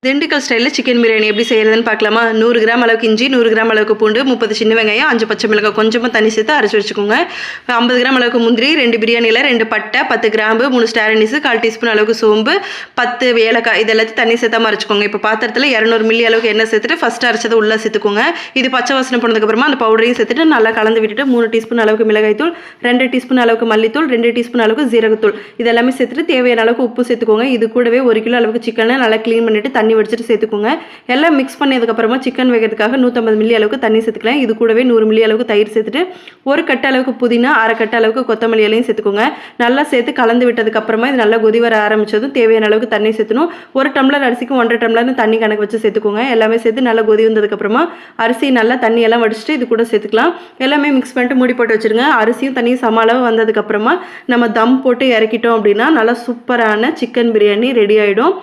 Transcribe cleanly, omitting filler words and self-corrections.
திண்டுக்கல் ஸ்டைலில் சிக்கன் பிரியாணி எப்படி செய்கிறதுன்னு பார்க்கலாமா? 100 கிராம் அளவுக்கு இஞ்சி, 100 கிராம் அளவுக்கு பூண்டு, 30 சின்ன வெங்காயம், 5 பச்சை மிளகாய் கொஞ்சமாக தண்ணி சேர்த்து அரைச்சி வச்சுக்கோங்க. 50 கிராம் அளவுக்கு முந்திரி, 2 பிரியாணியில் 2 பட்டை, 10 கிராம்பு, 3 ஸ்டார் அனீஸு, 1/4 டீஸ்பூன் அளவுக்கு சோம்பு, 10 ஏலக்காய் இது எல்லாத்தையும் தண்ணி சேர்த்தாம அரைச்சிக்கோங்க. இப்போ பாத்திரத்தில் 200 மில்லி அளவுக்கு எண்ணெய் சேர்த்துட்டு ஃபஸ்ட்டு அரைச்சதை உள்ளே சேர்த்துக்கோங்க. இது பச்சை வாசனை போனதுக்கப்புறமா அந்த பவுடரையும் சேர்த்துட்டு நல்லா கலந்து விட்டுட்டு 3 டீஸ்பூன் அளவுக்கு மிளகாய்த்தூள், 2 டீஸ்பூன் அளவுக்கு மல்லித்தூள், 2 டீஸ்பூன் அளவுக்கு ஜீரகத்தூள் இது எல்லாமே சேர்த்துட்டு தேவையான அளவுக்கு உப்பு சேர்த்துக்கோங்க. இது கூடவே 1 கிலோ அளவுக்கு சிக்கனை நல்லா க்ளீன் பண்ணிவிட்டு தண்ணி வடிச்சிட்டு சேர்த்துக்கோங்க. எல்லாம் மிக்ஸ் பண்ணதுக்கப்புறமா சிக்கன் வேகிறதுக்காக 150 மில்லி அளவுக்கு தண்ணி சேர்த்துக்கலாம். இது கூடவே 100 மில்லி அளவுக்கு தயிர் சேர்த்துட்டு 1 கட்டு அளவுக்கு புதினா, 1/2 கட்டு அளவுக்கு கொத்தமல்லி இலையும் சேர்த்துக்கோங்க. நல்லா சேர்த்து கலந்து விட்டதுக்கப்புறமா இது நல்லா கொதி வர ஆரம்பித்ததும் தேவையான அளவுக்கு தண்ணி சேர்த்துணும். 1 டம்ளர் அரிசிக்கு 1.5 டம்ளர்னு தண்ணி கணக்கு வச்சு சேர்த்துக்கோங்க. எல்லாமே சேர்த்து நல்லா கொதி வந்ததுக்கப்புறமா அரிசி நல்லா தண்ணியெல்லாம் வடிச்சிட்டு இது கூட சேர்த்துக்கலாம். எல்லாமே மிக்ஸ் பண்ணிட்டு மூடி போட்டு வச்சுருங்க. அரிசியும் தண்ணியும் சம அளவு வந்ததுக்கப்புறமா நம்ம தம் போட்டு இறக்கிட்டோம் அப்படின்னா நல்லா சூப்பரான சிக்கன் பிரியாணி ரெடி ஆகிடும்.